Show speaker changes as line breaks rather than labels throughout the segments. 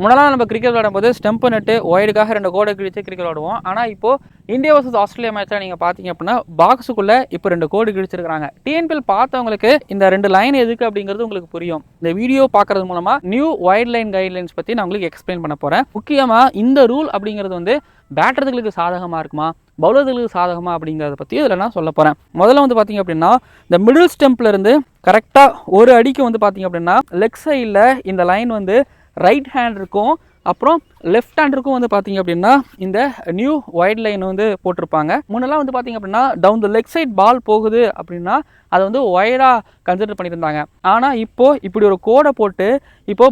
முன்னெல்லாம் நம்ம கிரிக்கெட் விளையாடும்போது ஸ்டெம்ப் நட்டு ஒய்டுக்காக 2 கோடை கிழிச்சு கிரிக்கெட் விளையாடுவோம். ஆனால் இப்போ இந்தியா வர்சஸ் ஆஸ்திரேலியா மேட்ச்சில் நீங்கள் பார்த்தீங்க அப்படின்னா பாக்ஸுக்குள்ளே இப்போ 2 கோடு கிழிச்சிருக்காங்க. டிஎன்பிஎல் பார்த்தவங்களுக்கு இந்த 2 லைன் எதுக்கு அப்படிங்கிறது உங்களுக்கு புரியும். இந்த வீடியோ பார்க்கறது மூலமாக நியூ வைட் லைன் கைட்லைன்ஸ் பற்றி நான் உங்களுக்கு எக்ஸ்பிளைன் பண்ண போகிறேன். முக்கியமாக இந்த ரூல் அப்படிங்கிறது வந்து பேட்டர்களுக்கு சாதகமாக இருக்குமா, பவுலர்களுக்கு சாதகமா அப்படிங்கிறத பற்றி இதில் நான் சொல்ல போகிறேன். முதல்ல வந்து பார்த்தீங்க அப்படின்னா இந்த மிடில் ஸ்டெம்ப்லேருந்து கரெக்டாக ஒரு அடிக்கு வந்து பார்த்தீங்க அப்படின்னா லெக் சைடில் இந்த லைன் வந்து ரைட் ஹேண்ட் இருக்கும், அப்புறம் லெஃப்ட் ஹேண்டருக்கும் வந்து பார்த்தீங்க அப்படின்னா இந்த நியூ வைட் லைன் வந்து போட்டிருப்பாங்க. முன்னெல்லாம் வந்து பார்த்தீங்க அப்படின்னா down the leg side ball போகுது அப்படின்னா அதை வந்து ஒய்டாக கன்சிடர் பண்ணியிருந்தாங்க. ஆனால் இப்படி ஒரு கோடை போட்டு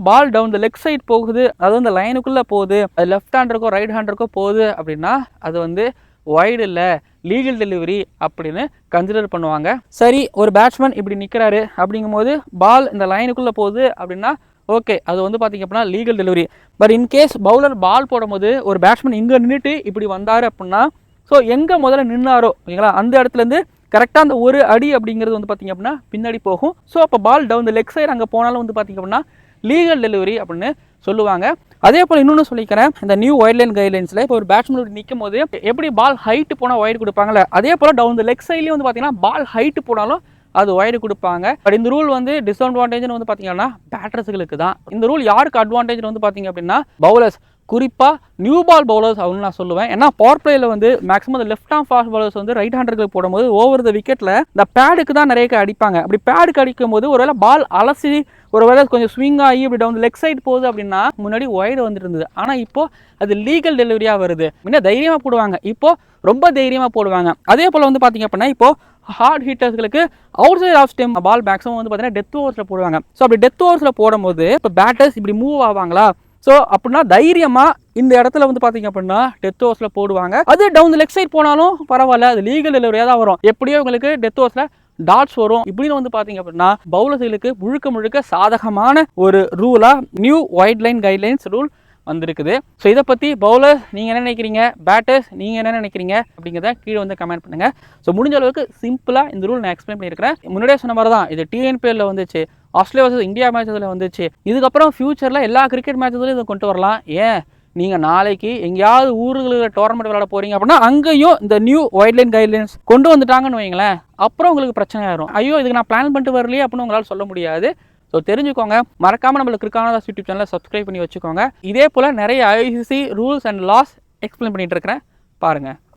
பால் டவுன் த லெக் சைட் போகுது, அது வந்து லைனுக்குள்ளே போகுது, அது லெஃப்ட் ஹேண்டருக்கோ ரைட் ஹேண்டருக்கோ போகுது அப்படின்னா அது வந்து வைடு இல்லை, லீகல் டெலிவரி அப்படின்னு கன்சிடர் பண்ணுவாங்க. சரி, ஒரு பேட்ஸ்மேன் இப்படி நிற்கிறாரு அப்படிங்கும்போது பால் இந்த லைனுக்குள்ளே போகுது அப்படின்னா ஓகே, அது வந்து பார்த்தீங்க அப்படின்னா legal delivery. But in case bowler ball போடும்போது ஒரு பேட்ஸ்மேன் இங்கே நின்றுட்டு இப்படி வந்தார் அப்படின்னா ஸோ எங்கே முதல்ல நின்னாரோ ஓகேங்களா அந்த இடத்துலேருந்து கரெக்டாக அந்த ஒரு அடி அப்படிங்கிறது வந்து பார்த்தீங்க அப்படின்னா பின்னாடி போகும். ஸோ அப்போ பால் டவுன் த லெக் சைடு அங்கே போனாலும் வந்து பார்த்தீங்க அப்படின்னா லீகல் டெலிவரி அப்படின்னு சொல்லுவாங்க. அதே போல் இன்னொன்று சொல்லிக்கிறேன், இந்த நியூ வைட் லைன் கைட்லைன்ஸில் இப்போ ஒரு பேட்ஸ்மேன் நிற்கும் போது எப்படி பால் ஹைட்டு போனால் வைடு கொடுப்பாங்களே அதே போல் டவுன் த லெக் சைட்லேயும் வந்து பார்த்தீங்கன்னா பால் ஹைட்டு போனாலும் அது வைடு கொடுப்பாங்க. பட் இந்த ரூல் வந்து டிஸ்அட்வான்டேஜ்னு வந்து பார்த்தீங்கன்னா பேட்டர்ஸுகளுக்கு தான். இந்த ரூல் யாருக்கு அட்வான்டேஜ் வந்து பார்த்தீங்க அப்படின்னா பவுலர்ஸ், குறிப்பாக நியூ பால் பவுலர்ஸ் அப்படின்னு நான் சொல்லுவேன். ஏன்னா பவர் பிளேயில் வந்து maximum left arm fast bowlers வந்து ரைட் ஹேண்டருக்கு போடும்போது ஓவர் த விக்கெட்டில் இந்த பேடுக்கு தான் நிறைய அடிப்பாங்க. அப்படி பேடுக்கு அடிக்கும் போது ஒருவேளை பால் அலசி ஒருவேளை கொஞ்சம் ஸ்விங் ஆகி இப்படி டவுன் லெக் சைடு போகுது அப்படின்னா முன்னாடி வைடு வந்துட்டு இருந்தது. ஆனால் இப்போது அது லீகல் டெலிவரியாக வருது. முன்னே தைரியமாக போடுவாங்க, இப்போது ரொம்ப தைரியமாக போடுவாங்க. அதே போல் வந்து பார்த்தீங்க அப்படின்னா இப்போது ஹார்ட் ஹிட்டர்ஸ்களுக்கு outside off stump ball maximum வந்து பார்த்தீங்கன்னா டெத் ஓவர்ஸில் போடுவாங்க. ஸோ அப்படி டெத் ஓவர்ஸில் போடும்போது இப்போ பேட்டர்ஸ் இப்படி மூவ் ஆவாங்களா, ஸோ அப்படின்னா தைரியமாக இந்த இடத்துல வந்து பார்த்தீங்க அப்படின்னா டெத் ஓவர்ஸில் போடுவாங்க. அது டவுன் லெக் சைட் போனாலும் பரவாயில்ல, அது லீகல் டெலிவரியாக தான் வரும். எப்படியோ உங்களுக்கு டெத் ஓவர்ஸில் டாட்ஸ் வரும். இப்படின்னு வந்து பார்த்தீங்க அப்படின்னா பவுலர்களுக்கு முழுக்க சாதகமான ஒரு ரூலாக new wide line guidelines rule வந்திருக்குது. ஸோ இதை பற்றி பவுலர் நீங்கள் என்ன நினைக்கிறீங்க, பேட்டர்ஸ் நீங்கள் என்ன நினைக்கிறீங்க அப்படிங்கிறத கீழே வந்து கமெண்ட் பண்ணுங்கள். ஸோ முடிஞ்ச அளவுக்கு சிம்பிளாக இந்த ரூல் நான் எக்ஸ்பிளைன் பண்ணியிருக்கிறேன். முன்னாடியே சொன்ன மாதிரி தான் இது டிஎன்பிஎல்ல வந்துச்சு, ஆஸ்திரேலியா வர்சஸ் இந்தியா மேட்சஸில் வந்துச்சு. இதுக்கப்புறம் ஃபியூச்சரில் எல்லா கிரிக்கெட் மேட்சஸ்லையும் இதை கொண்டு வரலாம். ஏன் நீங்கள் நாளைக்கு எங்கேயாவது ஊர்களில் டோர்னமெண்ட் விளையாட போகிறீங்க அப்படின்னா அங்கேயும் இந்த நியூ வைட் லைன் கைட்லைன்ஸ் கொண்டு வந்துட்டாங்கன்னு வைங்களேன், அப்புறம் உங்களுக்கு பிரச்சனை ஆயிரும். ஐயோ இதுக்கு நான் பிளான் பண்ணிட்டு வரலையே அப்படின்னு உங்களால் சொல்ல முடியாது. ஸோ தெரிஞ்சுக்கோங்க, மறக்காமல் நம்மளுக்கு கிரிக்கானதாஸ் யூடியூப் சேனலை சப்ஸ்கிரைப் பண்ணி வச்சுக்கோங்க. இதே போல் நிறைய ICC rules and laws explain பண்ணிகிட்டு இருக்கிறேன், பாருங்கள்.